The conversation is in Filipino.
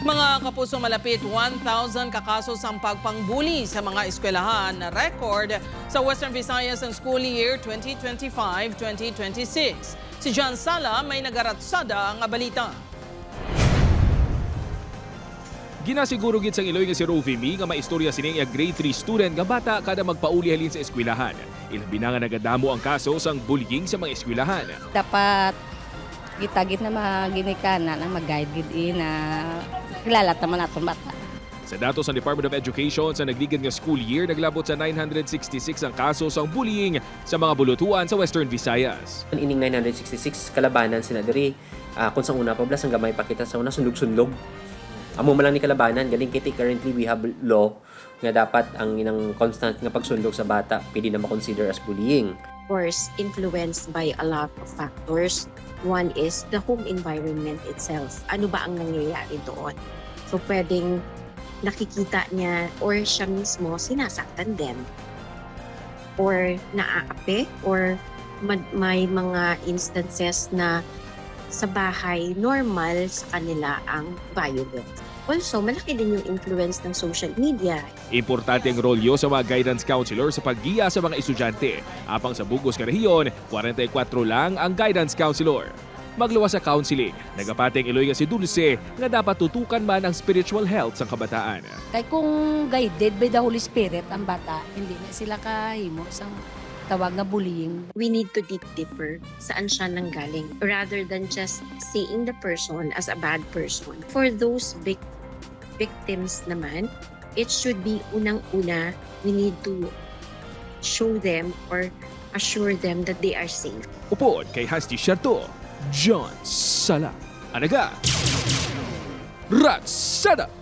Mga kapuso, malapit 1,000 kakasos ang pagpangbuli sa mga eskwelahan na record sa Western Visayas ang school year 2025-2026. Si John Sala may nagaratsada ang balita. Ginasiguro gid sang Iloy nga si Rovi Mi nga maistorya sini nga grade 3 student nga bata kada magpauli halin sa eskwelahan. Ilabi na nga nagadamo ang kaso sang bullying sa mga eskwelahan. Dapat gitagit na maginikana na mag-guide gid na kilala naman naton bata. Sa datos ng Department of Education sa nagligid nga school year, naglabot sa 966 ang kaso sang bullying sa mga bulutuan sa Western Visayas. Ining 966 kalabanan sina diri kung sa una pa blas ang gamay pakita sa una sundog-sundog. Amo man lang ni kalabanan galing kiti currently we have law nga dapat ang inang constant nga pagsundog sa bata pwede na ma-consider as bullying. Of course, influenced by a lot of factors. One is the home environment itself. Ano ba ang nangyayari doon? So pwedeng nakikita niya or siya mismo sinasaktan din or naaapi or may mga instances na sa bahay normal sa kanila ang violence. Also, malaki din yung influence ng social media. Importante ang rolyo sa mga guidance counselor sa paggiya sa mga estudyante. Apang sa Bugos nga rehiyon, 44 lang ang guidance counselor. Magluwas sa counseling, nagapating Iloy nga si Dulce nga dapat tutukan man ang spiritual health sa kabataan. Kay kung guided by the Holy Spirit ang bata, hindi na sila kahimo sang tawag na bullying. We need to dig deeper saan siya nanggaling rather than just seeing the person as a bad person. For those victims naman, it should be unang-una, we need to show them or assure them that they are safe. Upod kay Hasti Sherto, John Sala. Anaga, Ratsada!